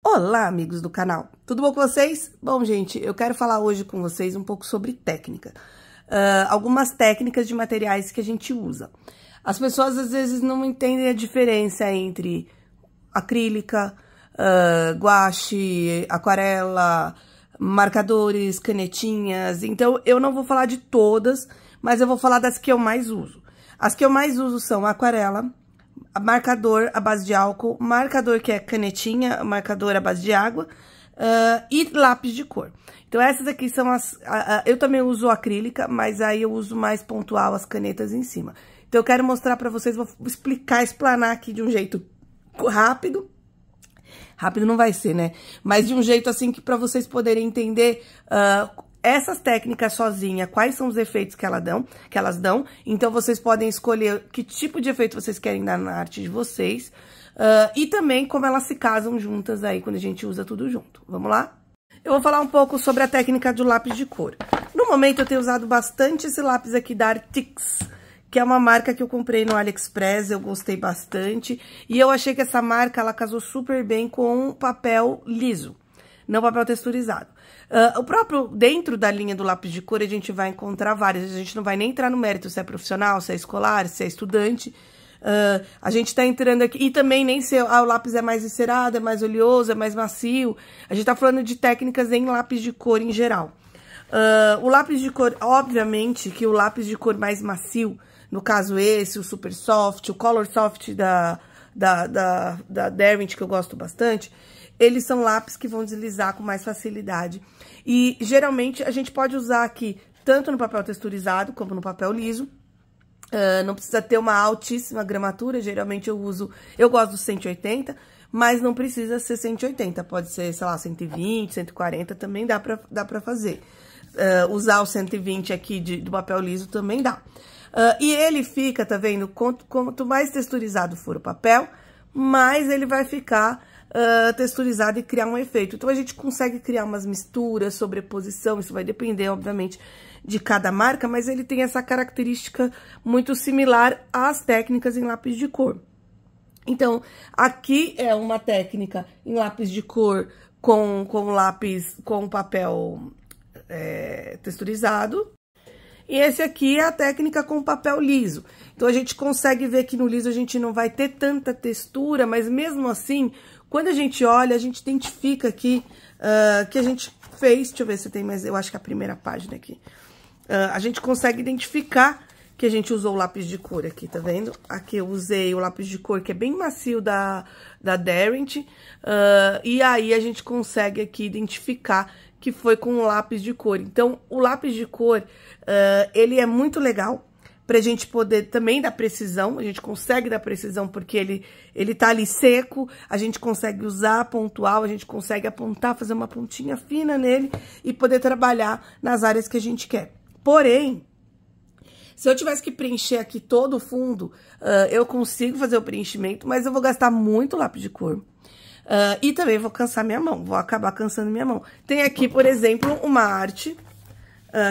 Olá, amigos do canal, tudo bom com vocês? Bom, gente, eu quero falar hoje com vocês um pouco sobre técnica. Algumas técnicas de materiais que a gente usa. As pessoas, às vezes, não entendem a diferença entre acrílica, guache, aquarela, marcadores, canetinhas. Então, eu não vou falar de todas, mas eu vou falar das que eu mais uso. As que eu mais uso são aquarela, marcador à base de álcool, marcador que é canetinha, marcador à base de água e lápis de cor. Então, essas aqui são as... eu também uso acrílica, mas aí eu uso mais pontual as canetas em cima. Então, eu quero mostrar pra vocês, vou explanar aqui de um jeito rápido. Rápido não vai ser, né? Mas de um jeito assim que pra vocês poderem entender... essas técnicas sozinha, quais são os efeitos que elas dão. Então, vocês podem escolher que tipo de efeito vocês querem dar na arte de vocês. E também como elas se casam juntas aí, quando a gente usa tudo junto. Vamos lá? Eu vou falar um pouco sobre a técnica do lápis de cor. No momento, eu tenho usado bastante esse lápis aqui da Artix, que é uma marca que eu comprei no AliExpress, eu gostei bastante. E eu achei que essa marca, ela casou super bem com papel liso, não papel texturizado. O próprio, dentro da linha do lápis de cor, a gente vai encontrar vários. A gente não vai nem entrar no mérito se é profissional, se é escolar, se é estudante. A gente tá entrando aqui, e também nem se o lápis é mais encerado, é mais oleoso, é mais macio. A gente tá falando de técnicas em lápis de cor em geral. O lápis de cor, obviamente que o lápis de cor mais macio, no caso esse, o Super Soft, o Color Soft da Derwent, que eu gosto bastante, eles são lápis que vão deslizar com mais facilidade. E, geralmente, a gente pode usar aqui, tanto no papel texturizado, como no papel liso. Não precisa ter uma altíssima gramatura, geralmente eu gosto do 180, mas não precisa ser 180, pode ser, sei lá, 120, 140, também dá pra fazer. Usar o 120 aqui do papel liso também dá. E ele fica, tá vendo, quanto mais texturizado for o papel, mais ele vai ficar texturizado e criar um efeito. Então, a gente consegue criar umas misturas, sobreposição, isso vai depender, obviamente, de cada marca, mas ele tem essa característica muito similar às técnicas em lápis de cor. Então, aqui é uma técnica em lápis de cor com papel texturizado. E esse aqui é a técnica com papel liso. Então, a gente consegue ver que no liso a gente não vai ter tanta textura, mas mesmo assim, quando a gente olha, a gente identifica aqui que a gente fez... Deixa eu ver se tem mais... Eu acho que é a primeira página aqui. A gente consegue identificar que a gente usou o lápis de cor aqui, tá vendo? Aqui eu usei o lápis de cor, que é bem macio da Derwent. E aí, a gente consegue aqui identificar que foi com o lápis de cor. Então, o lápis de cor, ele é muito legal pra gente poder também dar precisão. A gente consegue dar precisão porque ele tá ali seco, a gente consegue usar pontual, a gente consegue apontar, fazer uma pontinha fina nele e poder trabalhar nas áreas que a gente quer. Porém, se eu tivesse que preencher aqui todo o fundo, eu consigo fazer o preenchimento, mas eu vou gastar muito lápis de cor. E também vou cansar minha mão, vou acabar cansando minha mão. Tem aqui, por exemplo, uma arte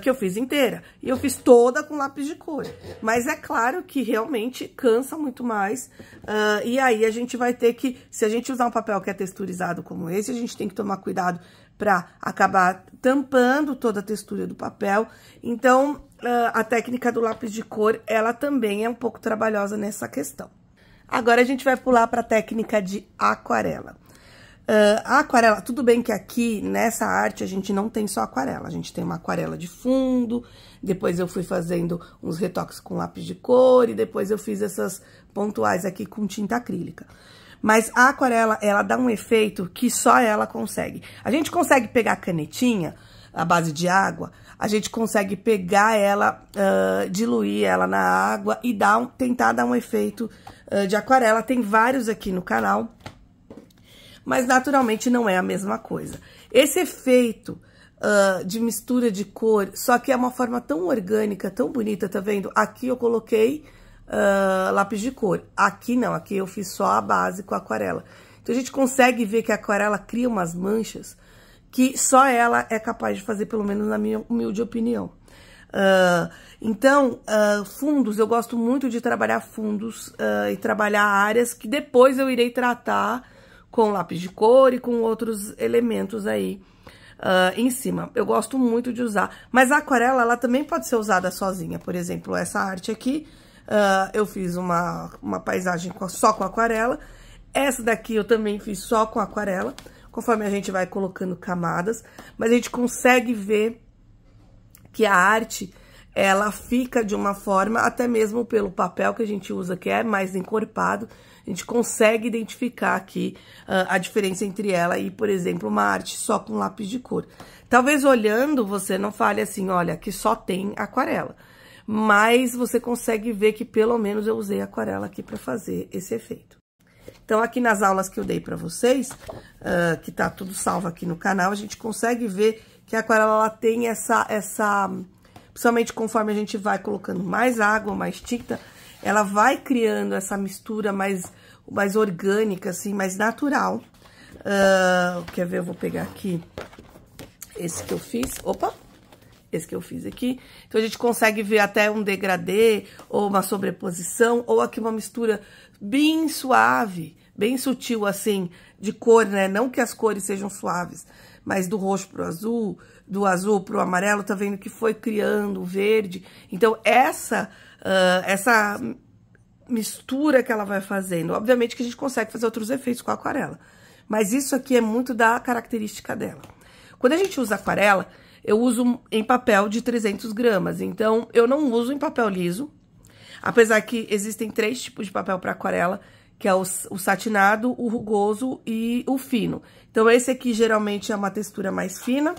que eu fiz inteira. E eu fiz toda com lápis de cor. Mas é claro que realmente cansa muito mais. E aí a gente vai ter que... Se a gente usar um papel que é texturizado como esse, a gente tem que tomar cuidado para acabar tampando toda a textura do papel. Então, a técnica do lápis de cor, ela também é um pouco trabalhosa nessa questão. Agora, a gente vai pular para a técnica de aquarela. A aquarela, tudo bem que aqui, nessa arte, a gente não tem só aquarela. A gente tem uma aquarela de fundo, depois eu fui fazendo uns retoques com lápis de cor, e depois eu fiz essas pontuais aqui com tinta acrílica. Mas a aquarela, ela dá um efeito que só ela consegue. A gente consegue pegar a canetinha, à base de água, a gente consegue pegar ela, diluir ela na água e tentar dar um efeito de aquarela. Tem vários aqui no canal, mas naturalmente não é a mesma coisa. Esse efeito de mistura de cor, só que é uma forma tão orgânica, tão bonita, tá vendo? Aqui eu coloquei lápis de cor, aqui não, aqui eu fiz só a base com a aquarela. Então, a gente consegue ver que a aquarela cria umas manchas que só ela é capaz de fazer, pelo menos na minha humilde opinião. Então, fundos, eu gosto muito de trabalhar fundos e trabalhar áreas que depois eu irei tratar com lápis de cor e com outros elementos aí em cima. Eu gosto muito de usar, mas a aquarela, ela também pode ser usada sozinha. Por exemplo, essa arte aqui, eu fiz uma paisagem só com aquarela. Essa daqui eu também fiz só com aquarela, conforme a gente vai colocando camadas, mas a gente consegue ver que a arte, ela fica de uma forma, até mesmo pelo papel que a gente usa, que é mais encorpado, a gente consegue identificar aqui a diferença entre ela e, por exemplo, uma arte só com lápis de cor. Talvez olhando você não fale assim, olha, aqui só tem aquarela, mas você consegue ver que pelo menos eu usei aquarela aqui para fazer esse efeito. Então, aqui nas aulas que eu dei para vocês, que tá tudo salvo aqui no canal, a gente consegue ver que a aquarela, ela tem principalmente conforme a gente vai colocando mais água, mais tinta, ela vai criando essa mistura mais orgânica, assim, mais natural. Quer ver? Eu vou pegar aqui esse que eu fiz. Opa! Esse que eu fiz aqui. Então, a gente consegue ver até um degradê, ou uma sobreposição, ou aqui uma mistura bem suave, bem sutil, assim, de cor, né? Não que as cores sejam suaves, mas do roxo pro azul, do azul pro amarelo, tá vendo que foi criando o verde. Então, essa mistura que ela vai fazendo, obviamente que a gente consegue fazer outros efeitos com a aquarela, mas isso aqui é muito da característica dela. Quando a gente usa aquarela, eu uso em papel de 300 gramas, então eu não uso em papel liso, apesar que existem 3 tipos de papel para aquarela, que é o satinado, o rugoso e o fino. Então, esse aqui geralmente é uma textura mais fina,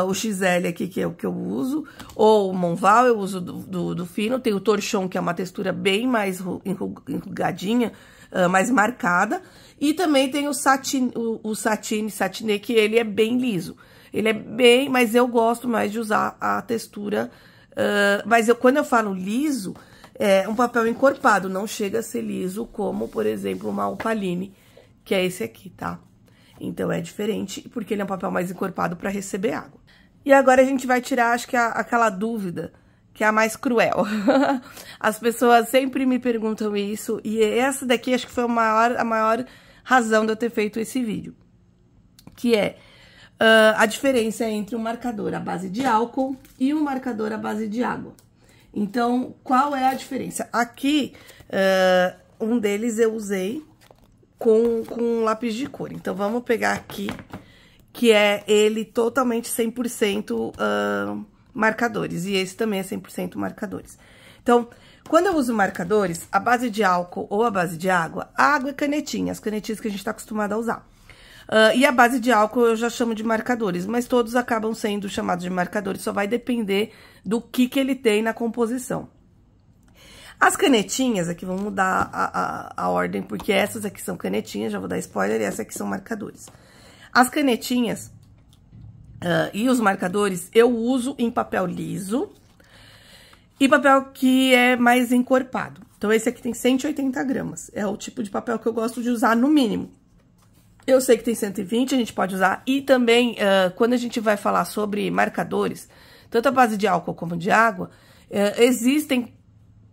o XL aqui, que é o que eu uso, ou o Monval, eu uso do fino. Tem o Torchon, que é uma textura bem mais enrugadinha, mais marcada. E também tem o Satine, que ele é bem liso. Ele é bem, mas eu gosto mais de usar a textura, mas quando eu falo liso, é um papel encorpado, não chega a ser liso como, por exemplo, uma Opaline, que é esse aqui, tá? Então, é diferente, porque ele é um papel mais encorpado para receber água. E agora a gente vai tirar, acho que aquela dúvida, que é a mais cruel. As pessoas sempre me perguntam isso, e essa daqui acho que foi a maior razão de eu ter feito esse vídeo. Que é a diferença entre um marcador à base de álcool e um marcador à base de água. Então, qual é a diferença? Aqui, um deles eu usei com lápis de cor. Então, vamos pegar aqui, que é ele totalmente 100% marcadores. E esse também é 100% marcadores. Então, quando eu uso marcadores, a base de álcool ou a base de água, a água é canetinha, as canetinhas que a gente tá acostumado a usar. E a base de álcool eu já chamo de marcadores, mas todos acabam sendo chamados de marcadores, só vai depender do que ele tem na composição. As canetinhas, aqui vamos mudar a ordem, porque essas aqui são canetinhas, já vou dar spoiler, e essas aqui são marcadores. As canetinhas e os marcadores eu uso em papel liso e papel que é mais encorpado. Então, esse aqui tem 180 gramas, é o tipo de papel que eu gosto de usar no mínimo. Eu sei que tem 120, a gente pode usar, e também, quando a gente vai falar sobre marcadores, tanto a base de álcool como de água, existem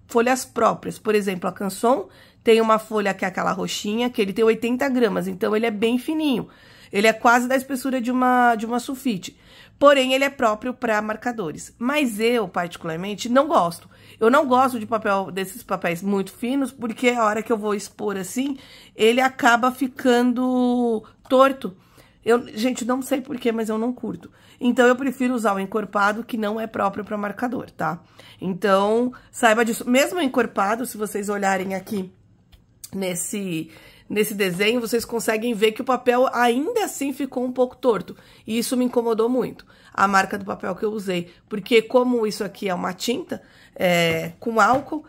folhas próprias. Por exemplo, a Canson tem uma folha que é aquela roxinha, que ele tem 80 gramas, então ele é bem fininho. Ele é quase da espessura de uma sulfite. Porém, ele é próprio para marcadores. Mas eu, particularmente, não gosto. Eu não gosto de desses papéis muito finos, porque a hora que eu vou expor assim, ele acaba ficando torto. Gente, não sei porquê, mas eu não curto. Então, eu prefiro usar o encorpado, que não é próprio para marcador, tá? Então, saiba disso. Mesmo o encorpado, se vocês olharem aqui nesse desenho, vocês conseguem ver que o papel ainda assim ficou um pouco torto. E isso me incomodou muito, a marca do papel que eu usei. Porque como isso aqui é uma tinta, com álcool,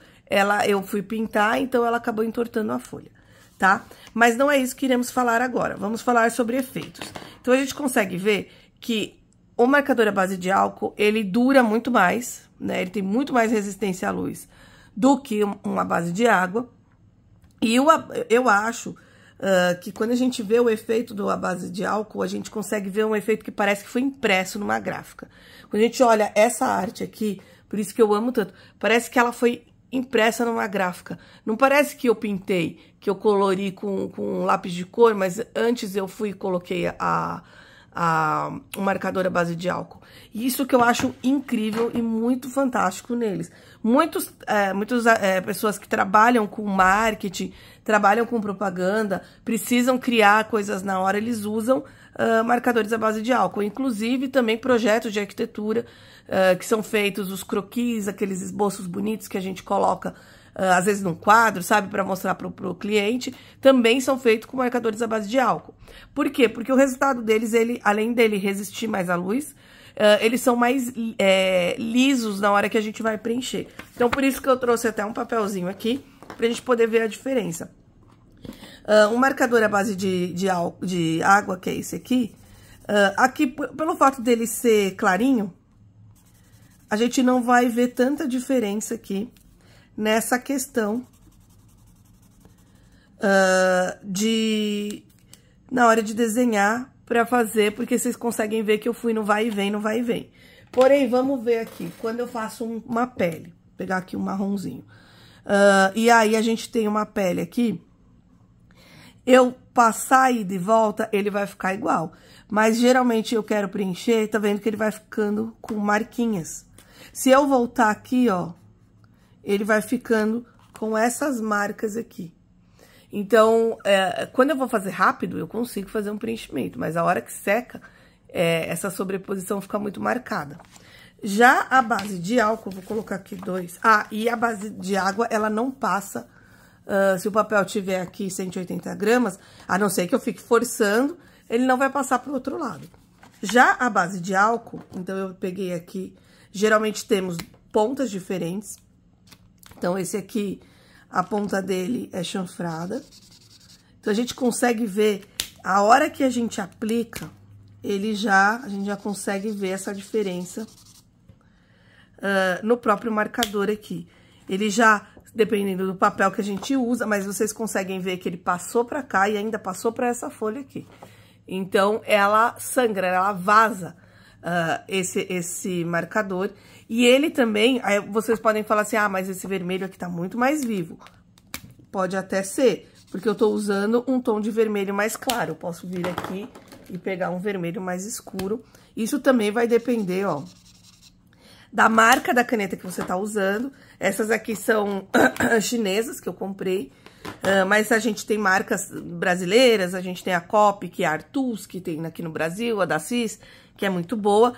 eu fui pintar, então ela acabou entortando a folha, tá? Mas não é isso que iremos falar agora. Vamos falar sobre efeitos. Então, a gente consegue ver que o marcador à base de álcool, ele dura muito mais, né? Ele tem muito mais resistência à luz do que uma base de água. E eu acho que quando a gente vê o efeito da base de álcool, a gente consegue ver um efeito que parece que foi impresso numa gráfica. Quando a gente olha essa arte aqui, por isso que eu amo tanto, parece que ela foi impressa numa gráfica. Não parece que eu pintei, que eu colori com lápis de cor, mas antes eu fui e coloquei o marcador à base de álcool. Isso que eu acho incrível e muito fantástico neles. Muitas pessoas que trabalham com marketing, trabalham com propaganda, precisam criar coisas na hora, eles usam marcadores à base de álcool. Inclusive também projetos de arquitetura que são feitos, os croquis, aqueles esboços bonitos que a gente coloca às vezes num quadro, sabe, para mostrar para o cliente, também são feitos com marcadores à base de álcool. Por quê? Porque o resultado deles, além dele resistir mais à luz, eles são mais lisos na hora que a gente vai preencher. Então, por isso que eu trouxe até um papelzinho aqui, pra gente poder ver a diferença. Um marcador à base de água, que é esse aqui, aqui, pelo fato dele ser clarinho, a gente não vai ver tanta diferença aqui nessa questão na hora de desenhar para fazer, porque vocês conseguem ver que eu fui no vai e vem, no vai e vem. Porém, vamos ver aqui, quando eu faço uma pele, vou pegar aqui um marronzinho, e aí a gente tem uma pele aqui, eu passar e de volta, ele vai ficar igual, mas geralmente eu quero preencher, tá vendo que ele vai ficando com marquinhas. Se eu voltar aqui, ó, ele vai ficando com essas marcas aqui. Então, quando eu vou fazer rápido, eu consigo fazer um preenchimento, mas a hora que seca, essa sobreposição fica muito marcada. Já a base de álcool, vou colocar aqui 2. E a base de água, ela não passa, se o papel tiver aqui 180 gramas, a não ser que eu fique forçando, ele não vai passar para o outro lado. Já a base de álcool, então eu peguei aqui, geralmente temos pontas diferentes. Então, esse aqui, a ponta dele é chanfrada. Então, a gente consegue ver, a hora que a gente aplica, a gente já consegue ver essa diferença no próprio marcador aqui. Ele já, dependendo do papel que a gente usa, mas vocês conseguem ver que ele passou pra cá e ainda passou pra essa folha aqui. Então, ela sangra, ela vaza esse marcador. E ele também, aí vocês podem falar assim, mas esse vermelho aqui tá muito mais vivo. Pode até ser, porque eu tô usando um tom de vermelho mais claro. Eu posso vir aqui e pegar um vermelho mais escuro. Isso também vai depender, ó, da marca da caneta que você tá usando. Essas aqui são chinesas que eu comprei, mas a gente tem marcas brasileiras, a gente tem a Cop, que é a Artus, que tem aqui no Brasil, a da Cis, que é muito boa.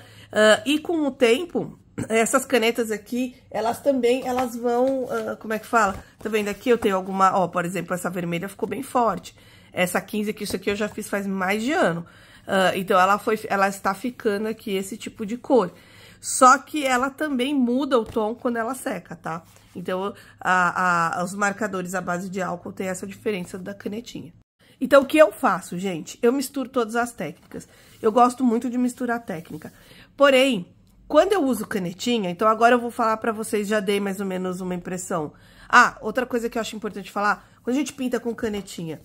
E com o tempo, essas canetas aqui, elas vão, como é que fala? Tá vendo aqui? Eu tenho alguma, ó, por exemplo, essa vermelha ficou bem forte. Essa 15 aqui, isso aqui eu já fiz faz mais de ano. Então, ela está ficando aqui esse tipo de cor. Só que ela também muda o tom quando ela seca, tá? Então, os marcadores à base de álcool tem essa diferença da canetinha. Então, o que eu faço, gente? Eu misturo todas as técnicas. Eu gosto muito de misturar técnica. Porém, quando eu uso canetinha, então agora eu vou falar pra vocês, já dei mais ou menos uma impressão. Outra coisa que eu acho importante falar, quando a gente pinta com canetinha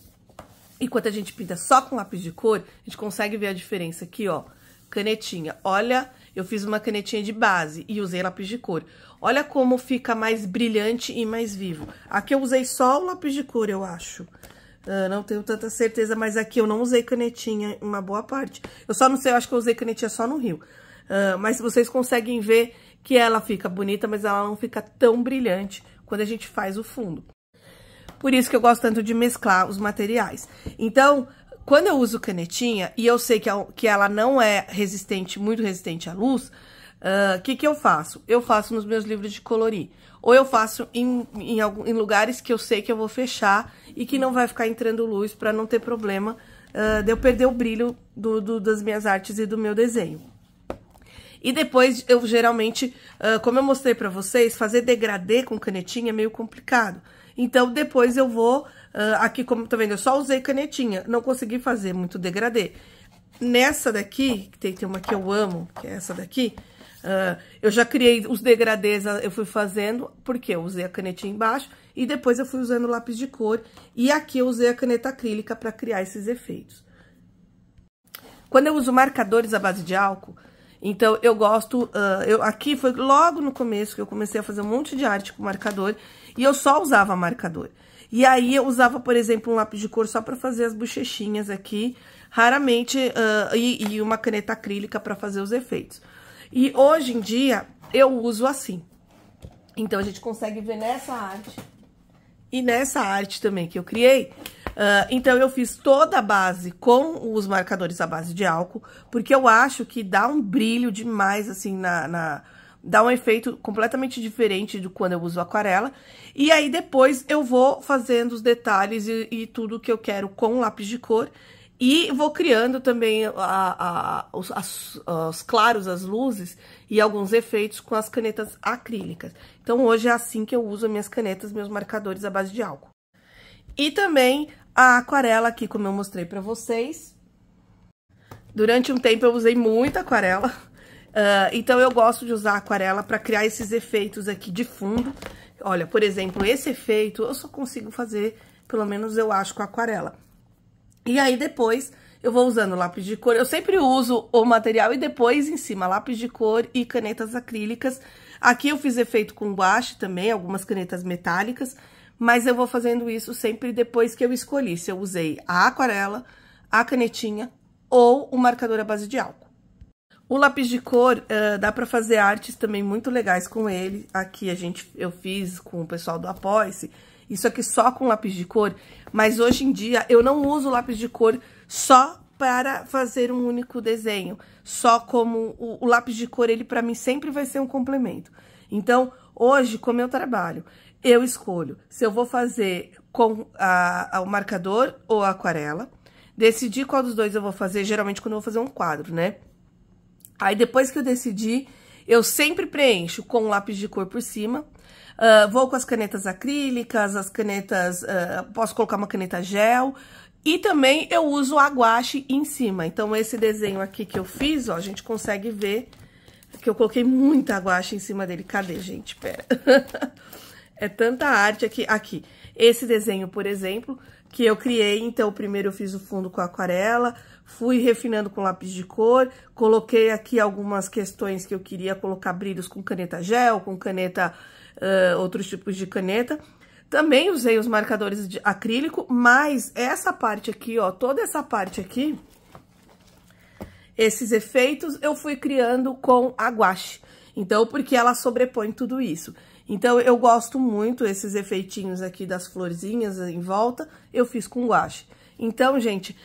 e quando a gente pinta só com lápis de cor, a gente consegue ver a diferença aqui, ó. Canetinha, olha, eu fiz uma canetinha de base e usei lápis de cor. Olha como fica mais brilhante e mais vivo. Aqui eu usei só o lápis de cor, eu acho. Não tenho tanta certeza, mas aqui eu não usei canetinha uma boa parte. Eu só não sei, eu acho que eu usei canetinha só no Rio. Mas vocês conseguem ver que ela fica bonita, mas ela não fica tão brilhante quando a gente faz o fundo. Por isso que eu gosto tanto de mesclar os materiais. Então, quando eu uso canetinha, e eu sei que ela não é resistente, muito resistente à luz, o que eu faço? Eu faço nos meus livros de colorir. Ou eu faço em lugares que eu sei que eu vou fechar e que não vai ficar entrando luz para não ter problema de eu perder o brilho das minhas artes e do meu desenho. E depois, eu geralmente, como eu mostrei pra vocês, fazer degradê com canetinha é meio complicado. Então, depois eu vou, aqui como tá vendo, eu só usei canetinha, não consegui fazer muito degradê. Nessa daqui, que tem uma que eu amo, que é essa daqui, eu já criei os degradês, eu fui fazendo, porque eu usei a canetinha embaixo, e depois eu fui usando lápis de cor, e aqui eu usei a caneta acrílica pra criar esses efeitos. Quando eu uso marcadores à base de álcool, Então, eu gosto... aqui foi logo no começo que eu comecei a fazer um monte de arte com marcador. E eu só usava marcador. E aí, eu usava, por exemplo, um lápis de cor só pra fazer as bochechinhas aqui. Raramente, e uma caneta acrílica pra fazer os efeitos. E hoje em dia, eu uso assim. Então, a gente consegue ver nessa arte e nessa arte também que eu criei. Então, eu fiz toda a base com os marcadores à base de álcool, porque eu acho que dá um brilho demais, assim, dá um efeito completamente diferente de quando eu uso aquarela. E aí, depois, eu vou fazendo os detalhes e tudo que eu quero com lápis de cor. E vou criando também os claros, as luzes e alguns efeitos com as canetas acrílicas. Então, hoje é assim que eu uso as minhas canetas, meus marcadores à base de álcool. E também a aquarela aqui, como eu mostrei pra vocês. Durante um tempo eu usei muita aquarela. Então, eu gosto de usar a aquarela pra criar esses efeitos aqui de fundo. Olha, por exemplo, esse efeito eu só consigo fazer, pelo menos eu acho, com a aquarela. E aí, depois, eu vou usando lápis de cor. Eu sempre uso o material e depois, em cima, lápis de cor e canetas acrílicas. Aqui eu fiz efeito com guache também, algumas canetas metálicas. Mas eu vou fazendo isso sempre depois que eu escolhi se eu usei a aquarela, a canetinha ou o marcador à base de álcool. O lápis de cor, dá pra fazer artes também muito legais com ele. Aqui eu fiz com o pessoal do Apoia-se. Isso aqui só com lápis de cor, mas hoje em dia eu não uso lápis de cor só para fazer um único desenho. Só como o lápis de cor, ele pra mim sempre vai ser um complemento. Então, hoje, como eu trabalho, eu escolho se eu vou fazer com o marcador ou a aquarela. Decidir qual dos dois eu vou fazer, geralmente quando eu vou fazer um quadro, né? Aí, depois que eu decidi, eu sempre preencho com lápis de cor por cima. Vou com as canetas acrílicas, as canetas... posso colocar uma caneta gel. E também eu uso a guache em cima. Então, esse desenho aqui que eu fiz, ó, a gente consegue ver que eu coloquei muita guache em cima dele. Cadê, gente? Pera. É tanta arte aqui. Aqui. Esse desenho, por exemplo, que eu criei. Então, primeiro eu fiz o fundo com aquarela, fui refinando com lápis de cor, coloquei aqui algumas questões que eu queria colocar brilhos com caneta gel, com caneta... outros tipos de caneta. Também usei os marcadores de acrílico, mas essa parte aqui, ó, toda essa parte aqui, esses efeitos eu fui criando com a guache. Então, porque ela sobrepõe tudo isso. Então, eu gosto muito esses efeitinhos aqui das florzinhas em volta, eu fiz com guache. Então, gente,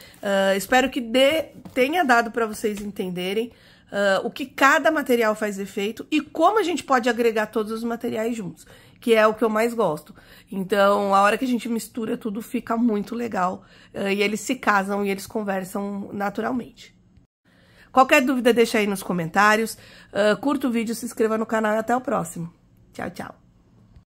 espero que tenha dado para vocês entenderem o que cada material faz efeito e como a gente pode agregar todos os materiais juntos, que é o que eu mais gosto. Então, a hora que a gente mistura tudo, fica muito legal. E eles se casam e eles conversam naturalmente. Qualquer dúvida, deixa aí nos comentários. Curta o vídeo, se inscreva no canal e até o próximo. Tchau, tchau.